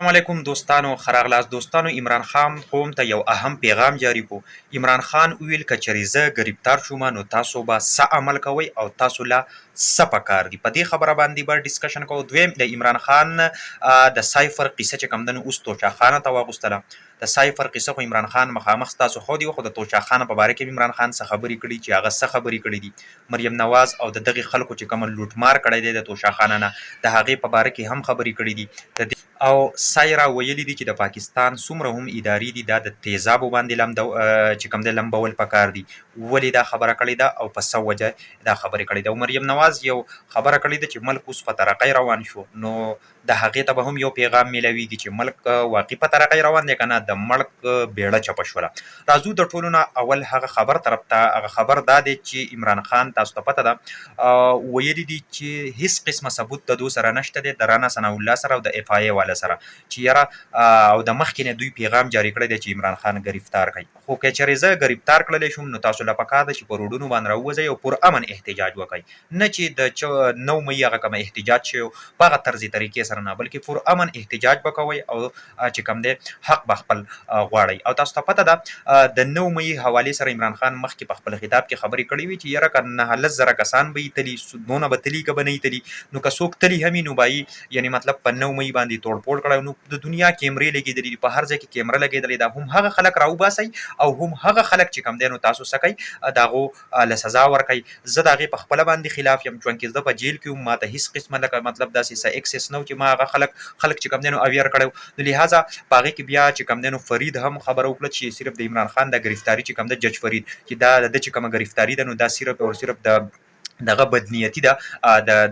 السلام علیکم دوستانو خراغلاس دوستانو عمران خان قوم ته یو اهم پیغام جاری کو. عمران خان ویل کچری زه گرفتار شوم نو تاسو به څه عمل کوئ او تاسو لا څه پکار دي. په دې خبره باندې به ډسکشن کوو. دویم د عمران خان د سایفر قصه چې کم دنو اوس توچا خانه ته واغوستله. د سایفر قصه خو عمران خان مخامخ تاسو خو دی خو د توچا خان په باره کې عمران خان څه خبرې کړي چې هغه څه خبرې کړي دي. مریم نواز او د دغه خلکو چې کوم لوټمار کړی دی د توچا خان نه د هغې په باره کې هم خبرې کړي دي. او سایرا ویلي دي چې د پاکستان څومره هم ادارې دي دا د تیزابو باندې چې کوم دی لمبول پکار دي. ولې دا خبره کړې ده او په څه وجه دا خبرې کړې ده. او مریم نواز یو خبره کړې ده چې ملک اوس په ترقۍ روان شو، نو د هغې ته به هم یو پیغام میلاویږي چې ملک واقعي په ترقۍ روان دی که نه د ملک بیړه چپه شوله. راځو د ټولو نه اول هغه خبر طرف ته. هغه خبر دا دی چې عمران خان تاسو ته پته ده ویلي دي چې هیڅ قسمه ثبوت د دو سره نشته دی د رانا ثناء الله سره او د اف آی والا سره چې یاره او د مخکې نه دوی پیغام جاری کړی دی چې عمران خان گرفتار کړي. خو که چېرې زه گرفتار کړلی شوم نو تاسو له پکار ده چې په روډونو باندې راووځئ او پر امن احتجاج وکئ، نه چې د 9 مۍ هغه کومه احتجاج شوی په هغه طرزي طریقې سره نه، بلکې پر امن احتجاج به کوئ او چې کوم دی حق به خپل غواړئ. او تاسو ته پته ده د 9 مۍ حوالې سره عمران خان مخکې په خپل خطاب کې خبرې کړې وي چې یاره که 9 کسان به یې تلي دونه به تلي که به نه یې تلي، نو که څوک تلي هم نو به یعنې مطلب په 9 مۍ باندې توړ کړی. نو د دنیا کیمرې لګېدلې دي، په هر ځای کې کیمره لګېدلې ده. هم هغه خلک راوباسئ او هم هغه خلک چې کوم دی نو تاسو څه کوئ د هغو له سزا ورکئ. زه د هغې په خپله باندې خلاف یم، چونکې زه په جیل کې وم، ما ته هېڅ قسمه لکه مطلب داسې څه اکسس نه و چې ما هغه خلک چې کوم دی نو اویر کړی. نو لهذا په هغې کې بیا چې کوم دی نو فرید هم خبره وکړه چې صرف د عمران خان د ګرفتاري چې کوم دی جج فرید چې دا د چې کومه ګرفتاري ده نو دا صرف او صرف د دغه بدنیتي ده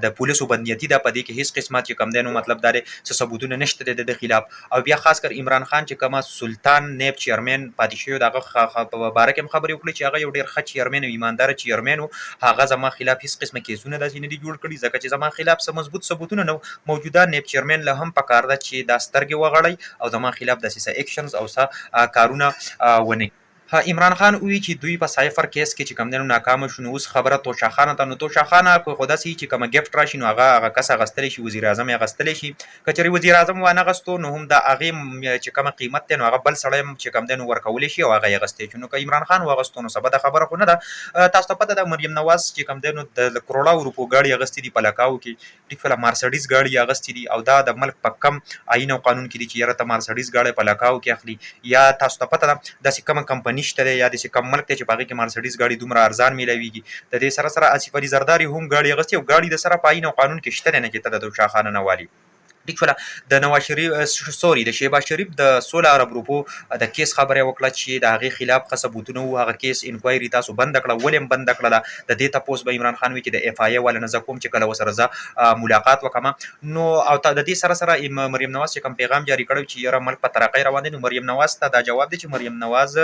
د پولیسو بدنیتي ده. په دې کې هیڅ قسمه چې کوم دی نو مطلب دا دی څه ثبوتونه نشته دی د خلاف. او بیا خاص کر عمران خان چې کومه سلطان نیب چیرمن پاتې شوی د هغه په باره کې هم خبرې وکړې چې هغه یو ډېر ښه چیرمن او ایمانداره چیرمن و، هغه زما خلاف هیڅ قسمه کیسونه داسې نه دي جوړ کړي ځکه چې زما خلاف څه مضبوط ثبوتونه نه موجوده. نیب چیرمن له هم پکار ده چې دا سترګې وغړئ او زما خلاف داسې څه اکشنز او څه کارونه ونه. عمران خان وی چې دوی په سایفر کیس کې چې کوم دی نو ناکامه شو، نو اوس خبره توشا خانه ته. نو توشا خانه خو داسې چې کومه ګفټ راشي نو هغه کس اخیستلی شي، وزیر اعظم یې اخیستلی شي. که چېرې وزیر اعظم وانه اخیستو نو هم د هغې چې کومه قیمت دی نو هغه بل سړی چې کوم دی نو ورکولی شي او هغه یې اخیستی شي. نو که عمران خان واخیستو نو څه بده خبره خو نه ده. تاسو ته پته ده مریم نواز چې کوم دی نو د کروړاو روپو ګاډي اخیستې دي په لکاو کې، ټیک فله مارسډیز ګاډي یې اخیستې دي او دا د ملک په کم آیین او قانون کې دي چې یاره ته مارسډیز ګاډی په لکاو کې اخلي. یا تاسو ته پته ده داسې کومه کمپني شته دی یا داسې کوم ملک دی چې په هغې کې مارسډیز ګاډي دومره ارزان میلاویږي. د دې سره آصف علي زرداري هم ګاډي اخیستې او ګاډي د سره په آیین او قانون کې شته دی نه چې ته د توشا خانه نه والي. ټیک شوله. د نواز شریف د شهباز شریف د 16 ارب روپو د کیس خبره وکړه چې د هغې خلاف ښه ثبوتونه وو. هغه کیس انکوایري تاسو بنده کړه، ولې هم بنده کړله؟ د دې تپوس به عمران خان وي چې د اف آی والا نه زه کوم چې کله ورسره زه ملاقات وکړم. نو او د دې سره مریم نواز چې کوم پیغام جاری کړی چې یاره ملک په ترقۍ روان دی، نو مریم نواز ته دا جواب دی چې مریم نواز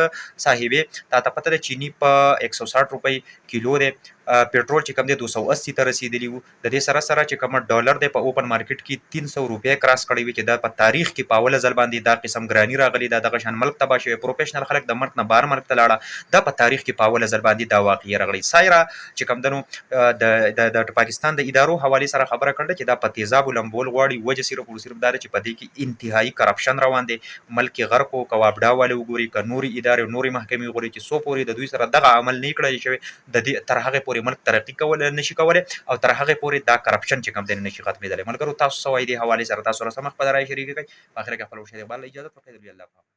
صاحبې تا ته پته ده چینی په 160 روپۍ کیلو دی، پېټرول چې کوم دی 280 ته رسېدلي وو. د دې سره چې کومه ډالر دی په اوپن مارکیټ کې 300 روپۍ کراس کړی وي چې دا په تاریخ کې په اوله ځل باندې دا قسم ګراني راغلي ده. دغه شان ملک تباه شوی، پروفیشنل خلک د ملک نه بهر ملک ته لاړه، دا په تاریخ کې په اوله ځل باندې دا واقعي راغلی. سایرا چې کوم دی نو د پاکستان د ادارو حوالې سره خبره کړله چې دا په تیزابو لمبول غواړي. وجه صرف او صرف دا ده چې په دې کې انتهایي کرپشن روان دی. ملک کې غرق و، که وابډا والے وګوري، که نورې ادارې او نورې محکمې وګوري چې څو پورې د دوی سره دغه عمل نه کړی شوی، د دې تر هغې پورې ملک ترقي کولی نشي کولی او تر هغې پورې دا کرپشن چې کوم دی نشي ختمېدلی. ملګرو تاسو څه وایي دې حوالې سره؟ تاسو راسره مخ په رایې شریکې کړئ. په اخره کې خپل ورشي د اقبال اجازت ورکړئ. الله